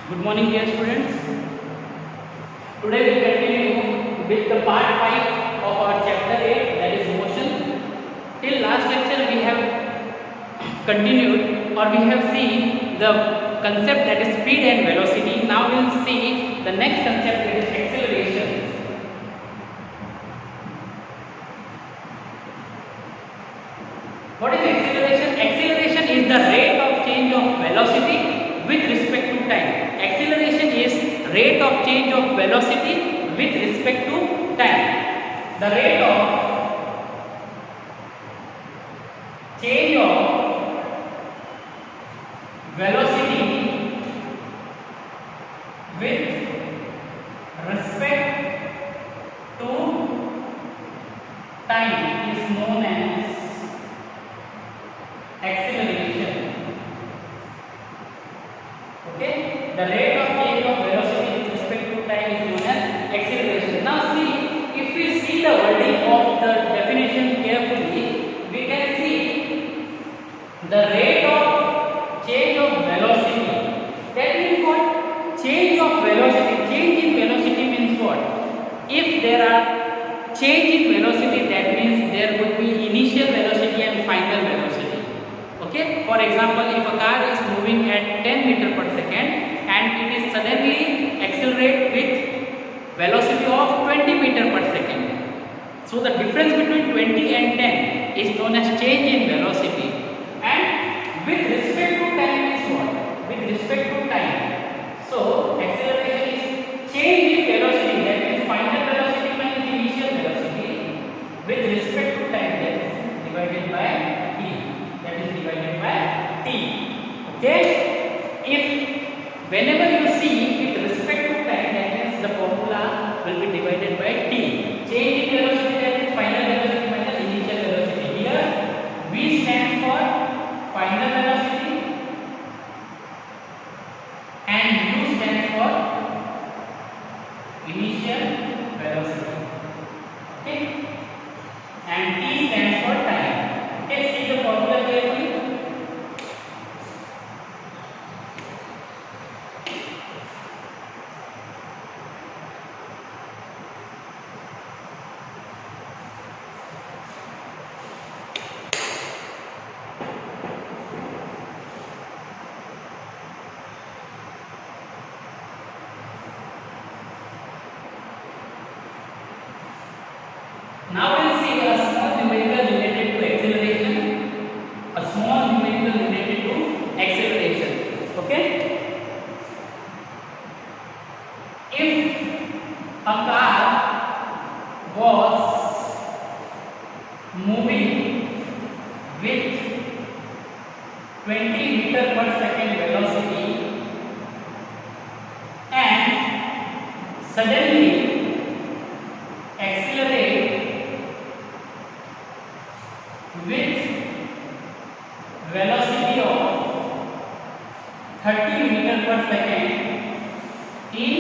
Good morning, dear students. Today we continue with the part 5 of our chapter 8, that is motion. Till last lecture we have continued, or we have seen the concept, that is speed and velocity. Now we will see the next concept, that is acceleration. What is acceleration? Acceleration is the rate of change of velocity with respect to time. Acceleration is rate of change of velocity with respect to time. The rate of change of velocity with respect to time is known as acceleration. Okay, the rate of change of velocity with respect to time is known as acceleration. Now see, if we see the wording of the definition carefully, we can see the rate of change of velocity. That means what? Change of velocity. Change in velocity means what? If there are change in velocity, that means there would be initial velocity and final velocity. Okay, for example, if a car is moving at 10 meter per second and it is suddenly accelerate with velocity of 20 meter per second. So the difference between 20 and 10 is known as change in velocity. And with respect to time is what? With respect to time. So acceleration is change in velocity, that means final velocity minus initial velocity with respect to time, that is divided by t. That is divided by t. Okay? If whenever you see with respect to time, that means the formula will be divided by t. Change in velocity, that is final velocity minus initial velocity. Here v stands for final velocity and u stands for initial velocity. Okay? And t stands for time. Okay, see the formula carefully. Now we'll see a small numerical related to acceleration. A small numerical related to acceleration. Okay? If a car was moving with 20 meter per second velocity and suddenly accelerate with velocity of 30 meter per second in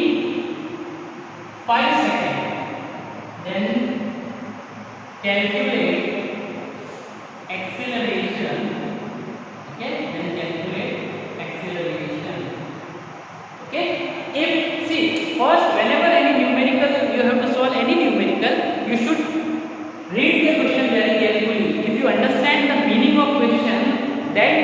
5 seconds, then calculate acceleration. Okay, then calculate acceleration. Okay, if see, first whenever any numerical you have to solve any numerical, you should read the question very carefully. If you understand the meaning of question, then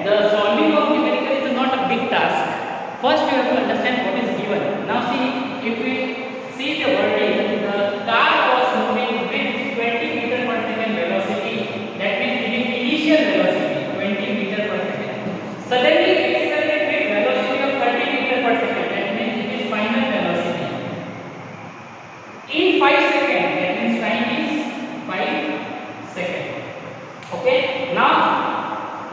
the solving of numerical is not a big task. First you have to understand what is given. Now see, if we see the wording, the car was moving with 20 meter per second velocity, that means it is initial velocity 20 meter per second. Suddenly accelerate with velocity of 30 meter per second, that means it is final velocity in 5 seconds, that means time is 5 seconds. Okay, now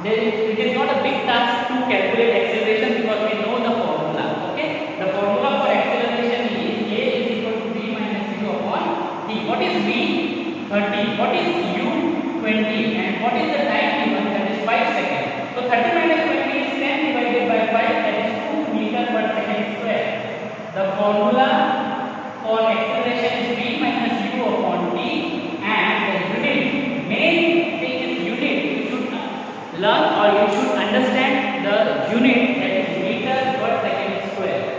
it is not a big task to calculate acceleration because we know the formula. Okay, the formula for acceleration is a is equal to v minus u upon t. What is v? 30. What is u? 20. And what is the time given? That is 5 seconds. So 30 minus 20 is 10 divided by 5, that is 2 meter per second square. The formula for acceleration is v minus u upon t, and the unit, main thing is unit. You should learn or you should understand the unit, that is meter per second square.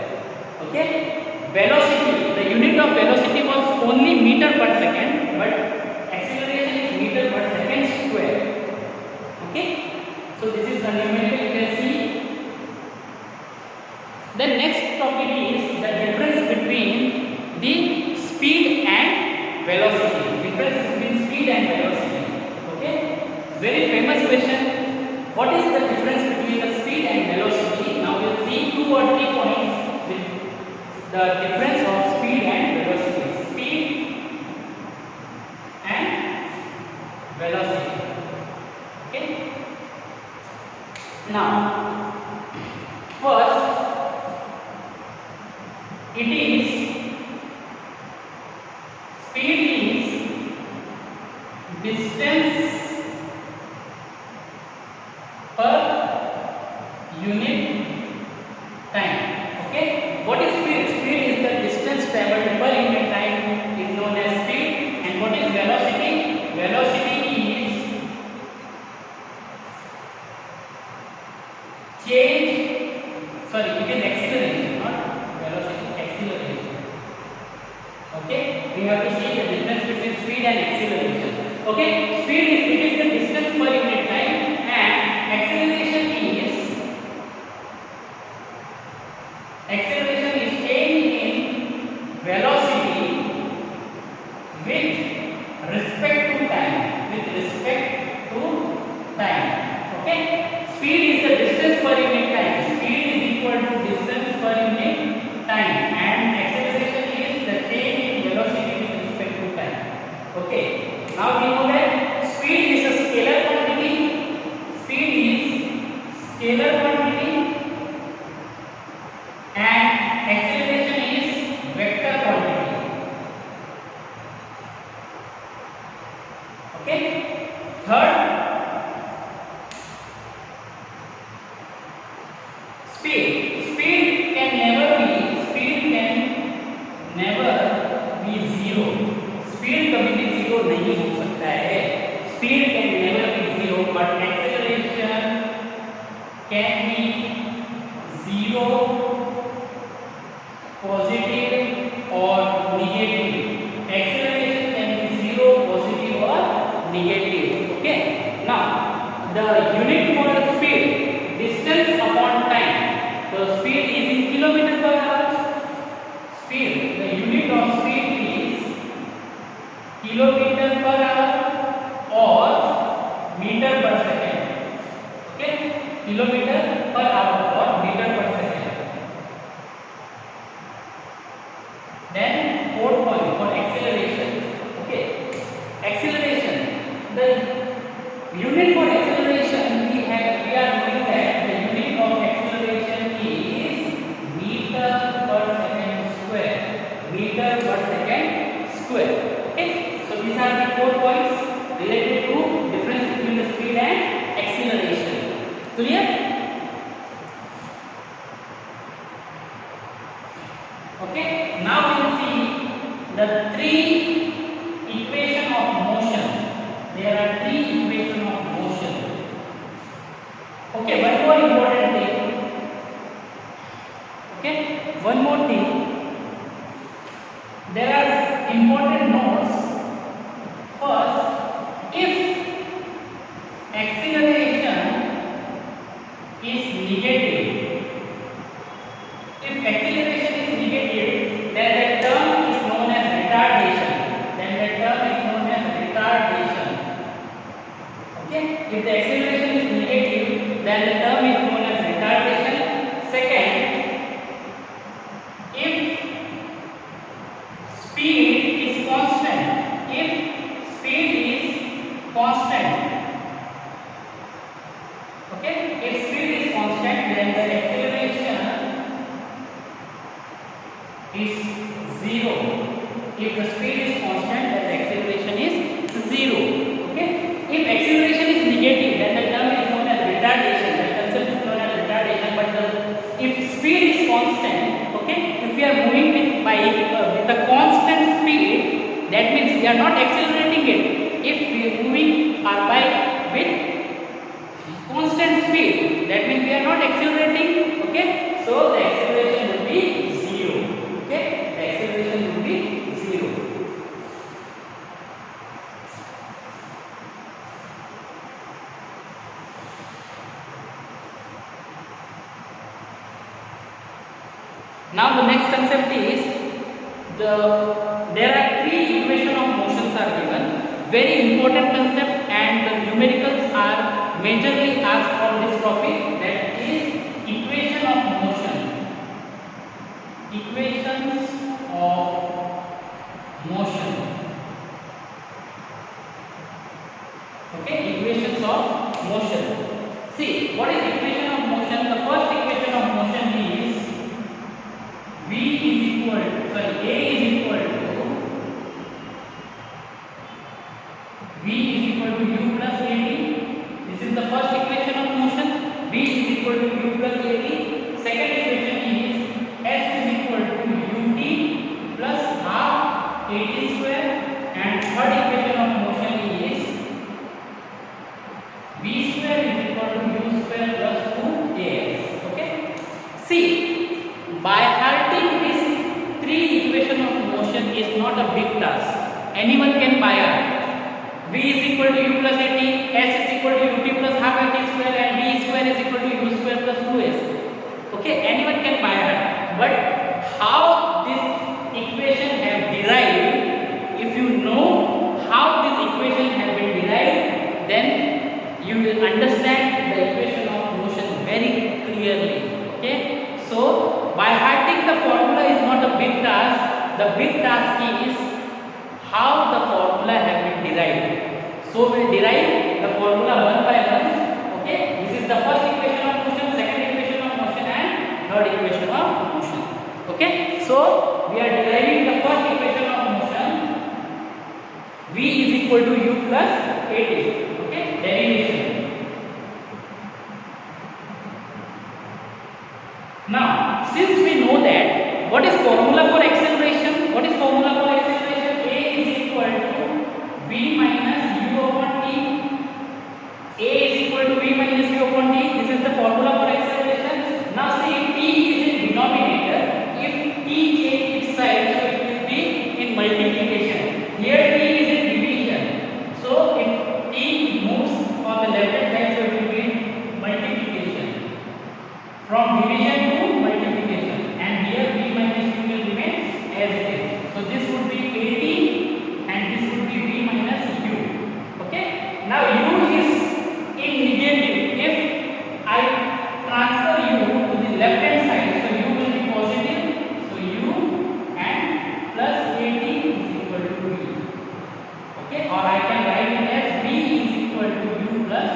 meter per second, but acceleration is meter per second square. Okay, so this is the numerical you can see. The next topic is the difference between the speed and velocity. Difference between speed and velocity. Okay, very famous question. What is the difference between the speed and velocity? Now we will see 2 or 3 points with the difference of speed and velocity. Speed and velocity. Okay. Now, first, it is speed is distance per unit time. Okay, what is speed? Speed is the distance traveled per unit time is known as speed. And what is velocity? Velocity is it is acceleration, not velocity, acceleration. Okay, we have to see the difference between speed and acceleration. Okay, speed is it is the distance per unit time, and acceleration is change in velocity with respect to time. With respect to time. Okay, speed is the distance per unit time. Speed is equal to distance per unit time, and acceleration is the change in velocity with respect to time. Okay, now we know that speed is a scalar quantity. Speed is scalar quantity, and acceleration is vector quantity. Okay, third, speed can never be zero. Speed कभी भी zero नहीं हो सकता है. Speed can never be zero, but acceleration can be zero, positive or negative. Acceleration can be zero, positive or negative. Okay, now the unit for the speed, distance upon time. So speed is in kilometer per hour. Speed, the unit of speed is kilometer per hour or meter per second. Okay, kilometer per hour or meter per second. Then fourth point for acceleration. Okay, acceleration, the unit for acceleration we are knowing that the unit of acceleration is meter per second square. Meter per second square. Okay, so these are the 4 points related to difference between the speed and acceleration. Clear? Okay, now we will see the 3 equation of motion. There are 3 equation of motion. Okay, one more important thing. Okay, one more thing. There are important notes. First, if acceleration is negative, then the term is known as retardation. Okay, if the acceleration is negative, then the term is known as retardation. Second, if speed is constant, okay, if speed is constant, then the acceleration is 0. If the speed is constant, then the acceleration is 0. Okay, if acceleration is negative, then the term is known as retardation. The concept is known as retardation. But if speed is constant, okay, if we are moving with a constant speed, that means we are not accelerating it. If we are moving our bike with constant speed, that means we are not accelerating. Okay, so the acceleration will be 0. Okay, the acceleration will be 0. Now the next concept is there are three equation of motions are given. Very important concept, and the numericals are majorly asked from this topic, that is equation of motion. Equations of motion. Okay, equations of motion. See, what is equation of motion? The first equation of motion is V is equal to, A is equal to V is equal to U plus AT. This is the first equation of motion. V is equal to U plus AT. Second equation is S is equal to UT plus half AT square. And third equation of motion is V square is equal to U square plus 2AS. Okay. See, by hearting this three equation of motion is not a big task. Anyone can by heart. V is equal to U plus AT, S is equal to UT plus half AT square, and V square is equal to U square plus 2S. Okay, anyone can by heart. But how this equation have derived, if you know how this equation have been derived, then you will understand the equation of motion very clearly. Okay, so by hearting the formula is not a big task. The big task is how the formula have been derived. So we will derive the formula one by one. Okay, this is the first equation of motion, second equation of motion, and third equation of motion. Okay, so we are deriving the first equation of motion. V is equal to U plus AT. Okay, derivation. Now, since we know that, what is formula for acceleration? What is formula for acceleration? A is equal to V minus U upon T. A is equal to V minus U upon T. This is the formula for acceleration. Now see, T is in denominator. If T change its side, so it will be in multiplication. Here T is in division. So if T moves on the left hand side, so it will be in multiplication. From division to multiplication, and here V minus U will remain as it is. So this would be AT and this would be V minus U. Okay. Now U is in negative. If I transfer U to the left hand side, so U will be positive. So U and plus AT is equal to V. Okay. Or I can write it as V is equal to U plus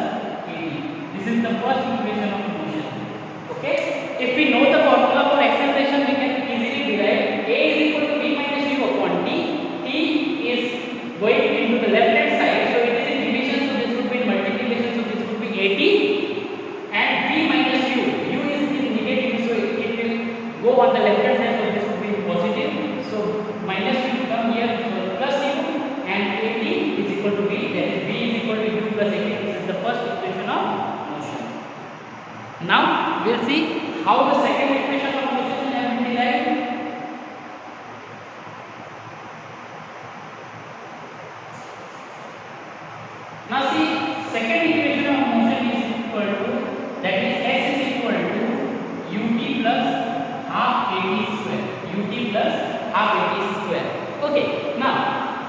AT. This is the first equation of motion. Okay, if we know the formula for acceleration, we can easily derive A is equal to V minus U upon T. T is going into the left hand side, so it is in division, so this would be in multiplication, so this would be AT, and V minus U. U is in negative, so it will go on the left hand side, so this would be positive. So minus U come here, so plus U, and AT is equal to V, that is V is equal to U plus AT. This is the first equation of motion. Now we will see how the second equation of motion has been derived. Now see, second equation of motion is equal to, that is S is equal to UT plus half AT square. UT plus half AT square. Okay. Now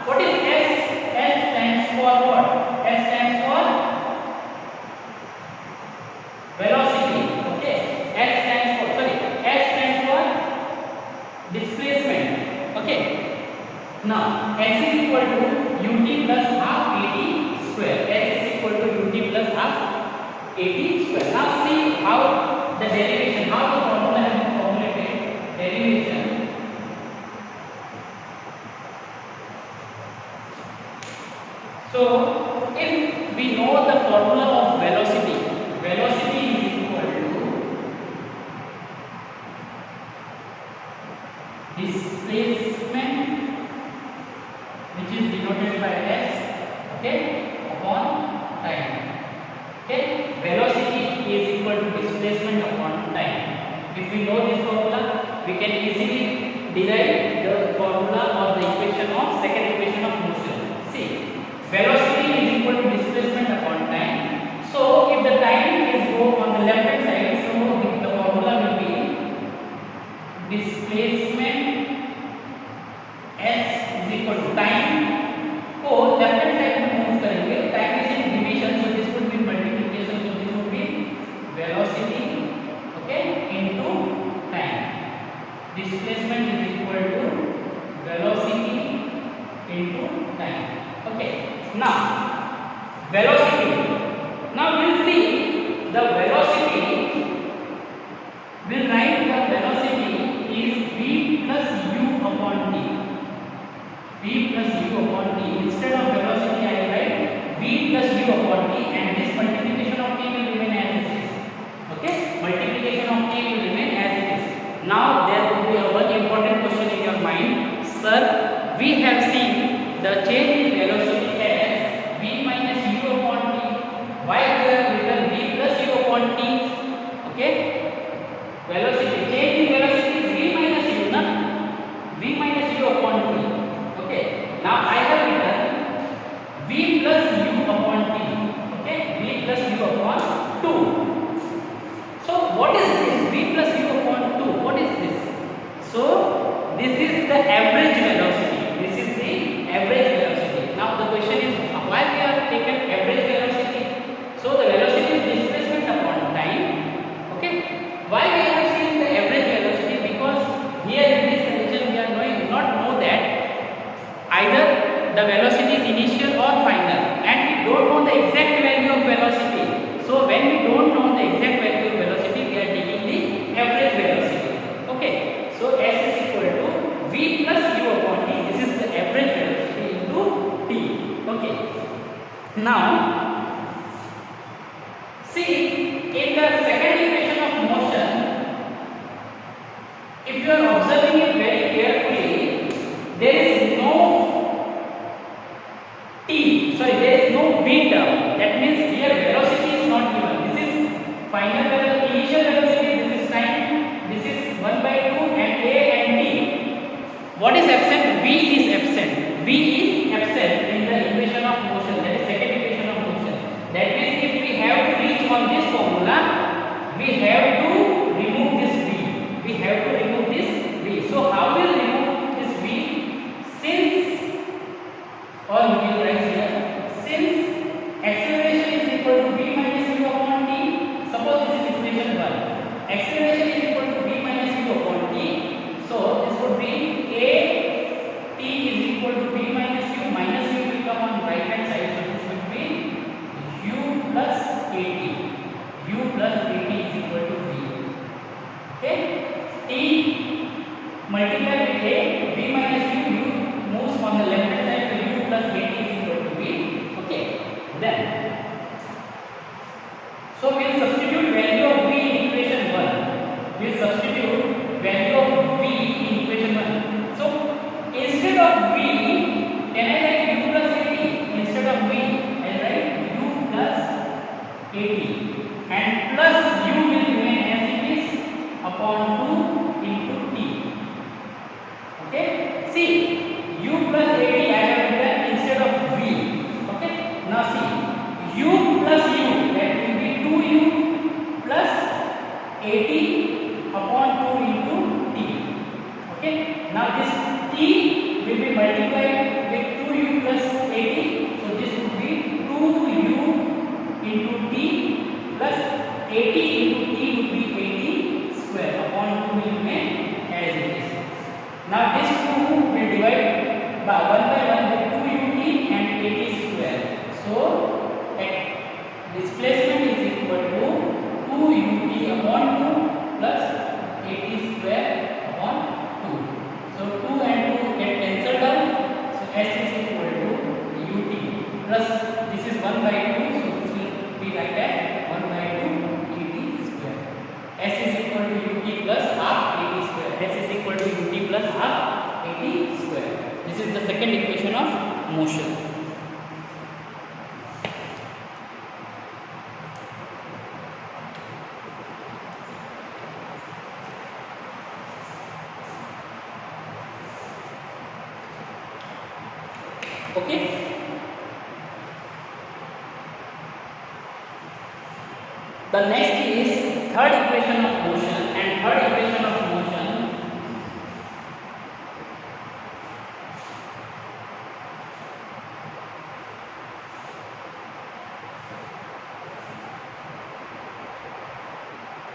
what is S? S stands for what? S stands for velocity. Okay. S stands for displacement. Okay. Now S is equal to UT plus half AT square. S is equal to UT plus half AT square. Now see how the derivation, how the formula has been formulated. Derivation. So if we know the formula of velocity, velocity is equal to displacement, which is denoted by S, okay, upon time. Okay, velocity is equal to displacement upon time. If we know this formula, we can easily derive the formula or the equation of second equation of motion. See, velocity is equal to displacement upon time. So if the time is go on the left hand side, so the formula will be displacement the velocity, we'll write the velocity is v plus u upon t. V plus u upon t. Instead of velocity, I write v plus u upon t, and this multiplication of t will remain as it is. Okay, multiplication of t will remain as it is. Now there will be a one important question in your mind, sir. We have seen the change in velocity as v minus u upon t. Why we have written v plus u upon t? Okay, velocity, change in velocity is v minus u, na? V minus u upon t. Okay, now I have written v plus u upon t. Okay, v plus u upon 2. So what is this v plus u upon 2? What is this? So this is the average velocity. This is the average velocity. Now the question is, why we have taken average velocity? So the velocity is displacement upon time. Okay, why we have seen the average velocity? Because here in this condition we are not know that either the velocity is initial or final, and we don't know the exact value of velocity. So when we don't know the exact value of velocity, we are taking the average velocity. Okay, so S is equal to v plus u upon t. This is the average velocity into t. Okay, now see, in the second equation of motion, if you are observing it very carefully, there is no t, sorry, there is no v term. That means here velocity is not given. This is final velocity, initial velocity, this is time, this is 1 by 2 and a and t. What is absent? V is absent. V is absent in the equation of motion, that is second equation of motion. That means if we have to reach on this formula, we have to remove this v. We have to remove this v. So how will we remove this v? Since, or we will write here, since acceleration is equal to v minus u upon t. Suppose this is equation 1. Acceleration is equal to v minus u upon t. So this would be a t is equal to v minus u will come on right hand side. So this would be u plus at. U plus at is equal to v. Okay, t multiplied with a, v minus u moves on the left hand side, so u plus at is equal to v. Okay, then so we'll substitute value of v in equation 1. We'll substitute value of v in equation 1. So instead of v, can I write u plus at? Instead of v, I write u plus at, and plus u will remain as it is upon 2 into t. Okay, see, u plus at I have written instead of v. Okay, now see, u plus u, that will be 2u plus at upon 2 into t. Okay, now this t will be multiplied with 2u plus at, so this would be 2u into t plus 80 into t would be 80 square upon 2 will remain as it is. Now this 2 will divide by 1 with 2ut and 80 square. So displacement is equal to 2ut upon 2 plus 80 square upon 2. So 2 and 2 get cancelled out. So S is equal to ut plus this is 1 by 2. So this will be like that, 1 by 2 at square. S is equal to ut plus half at square. S is equal to ut plus half at square. This is the second equation of motion. Okay, the next is third equation of motion, and third equation of motion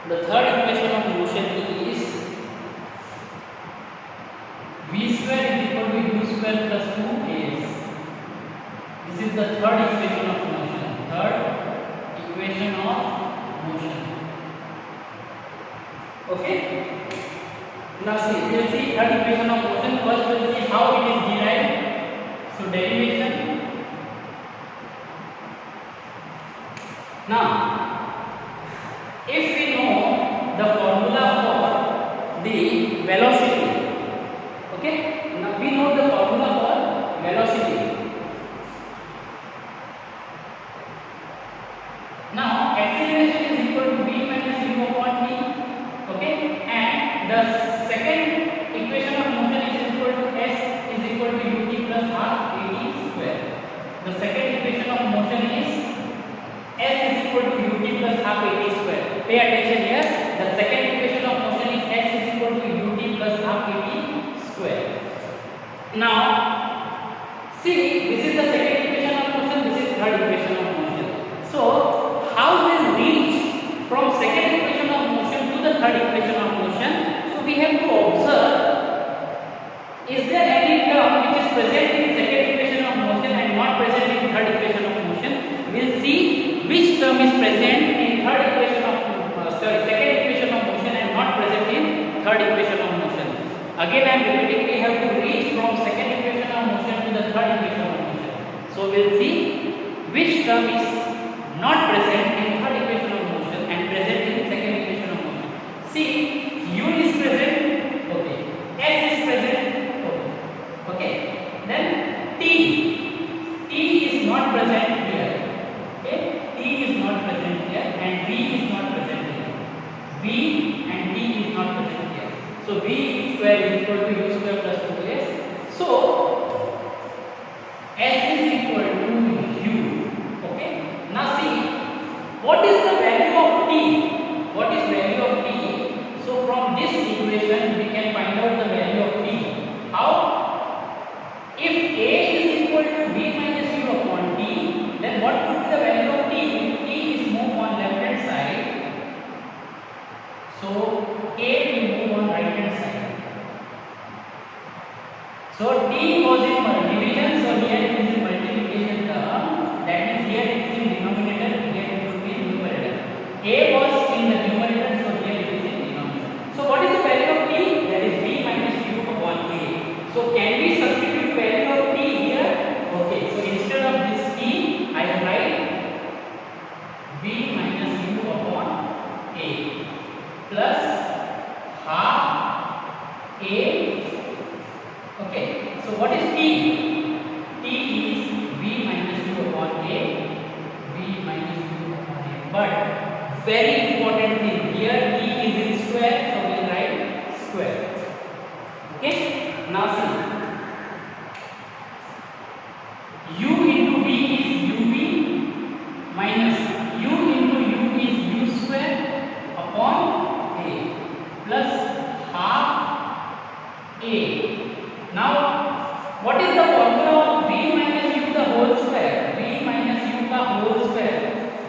the third equation of motion is v square is equal to u square plus 2as. This is the third equation of motion. Third equation of Okay. Now see, we will see third equation of motion. First we will see how it is derived. So derivation. Now, if we know the formula for the velocity, okay? Now we know the formula for velocity. Now acceleration is equal to v minus u upon t, okay? And the second equation of motion is equal to s is equal to ut plus half at square. The second equation of motion is s is equal to ut plus half at square. Pay attention here. The second equation of motion is s is equal to ut plus half at square. Now, see, this is the second equation of motion. This is third equation of motion. So, how we reach from second equation of motion to the third equation of motion? So, we have to observe: is there any term which is present in second equation of motion and not present in third equation of motion? We will see which term is present in third equation of second equation of motion and not present in third equation of motion. Again, I am repeating, we have to reach from second equation of motion to the third equation of motion. So we will see which term is not present in third equation of motion and present in second equation of motion. See, u is present, okay. S is present, okay. Okay. Then t is not present here. Okay, t is not present here and v is not present here. V and t is not present here. So v square is equal to u square plus 2s. So s is equal to u. Okay. Now see, what is the value of t? What is value of t? So from this equation we can find out the value of t. How? If a is equal to v minus u upon t, then what would be the value of t? If t is moved on left hand side, so a will move on right hand side. So t was in division, so here it is in multiplication term. That means here it is in denominator, here it will be in numerator. A was in the numerator, so here it is in denominator. So what is the value of t? That is v minus u upon a. So can we substitute value of t here? Okay, so instead of this t, I write v minus u upon a plus half a. Okay, so what is t? T is v minus u upon a, v minus u upon a. But very important thing here, t is in square, so we will write square. Okay, now see, u into v is ub minus u into u is u square upon a plus half a. Now, what is the formula of v minus u the whole square? V minus u the whole square.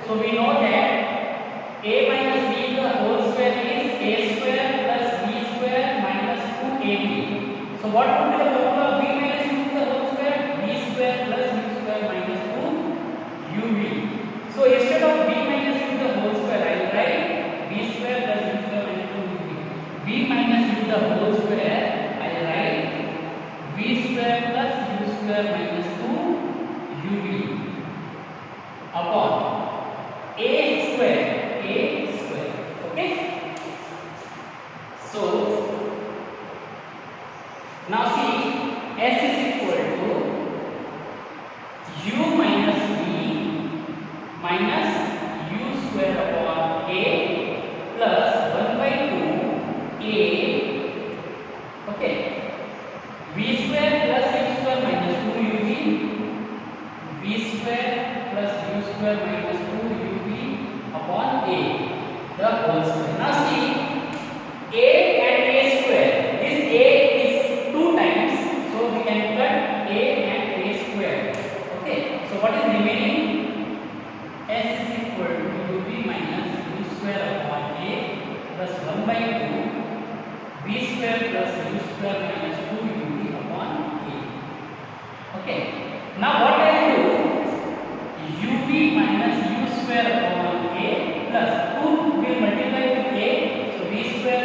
So we know that a minus b the whole square is a square plus b square minus 2ab. So what would be the formula of v minus u the whole square? V square plus u square minus 2ub. So instead of v minus u the whole square, I will write v square plus u square minus 2ub. V minus u the whole square, I will write v square plus u square minus 2ub upon a square. Okay. So now see, s is equal to u minus v minus u square upon a plus 1 by 2 a. Okay. V square plus u square minus 2ub, v square plus u square minus 2ub upon a, the whole square. Now see, a and a square, this a is 2 times, so we can cut a and a square. Okay, so what is remaining? S is equal to ub minus u square upon a plus 1 by 2 v square plus u square minus 2ub upon a. Okay, now what I do? ub minus u square upon a plus 2 will multiply with a, so v square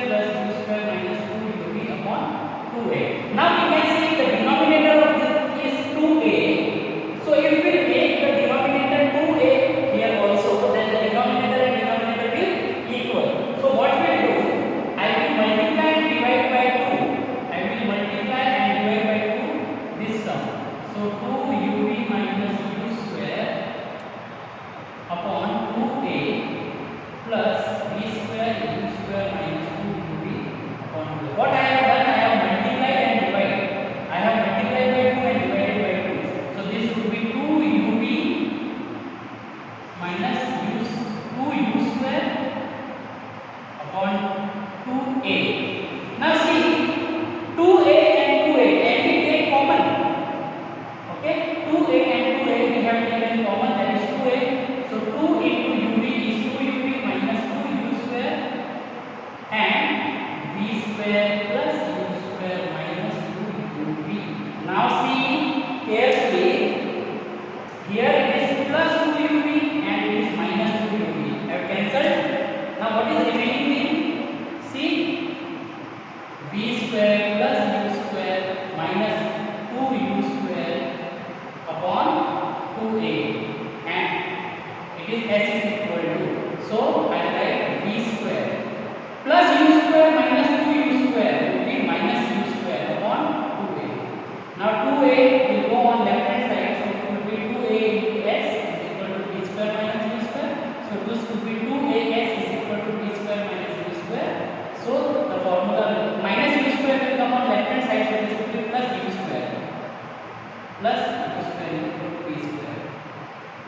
plus u square is equal to v square.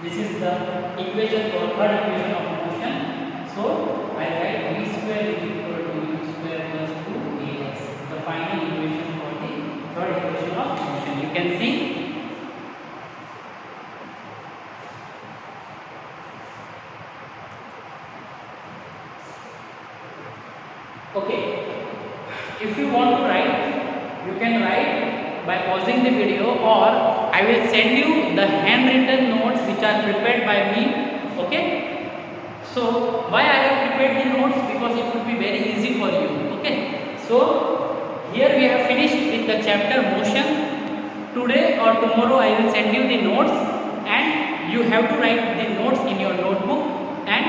This is the equation for third equation of motion. So I write v square is equal to u square plus 2as, the final equation for the third equation of motion. You can see. Okay, if you want to write, you can write by pausing the video, or I will send you the handwritten notes which are prepared by me. Okay, so why I have prepared the notes? Because it will be very easy for you. Okay, so here we have finished with the chapter motion. Today or tomorrow I will send you the notes, and you have to write the notes in your notebook, and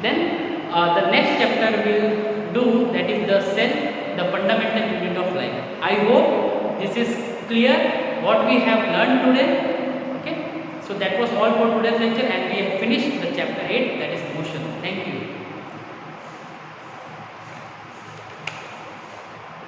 then the next chapter will do, that is the cell, the fundamental unit of life. I hope this is clear what we have learned today. Okay, so that was all for today's lecture, and we have finished the chapter 8, that is motion. Thank you.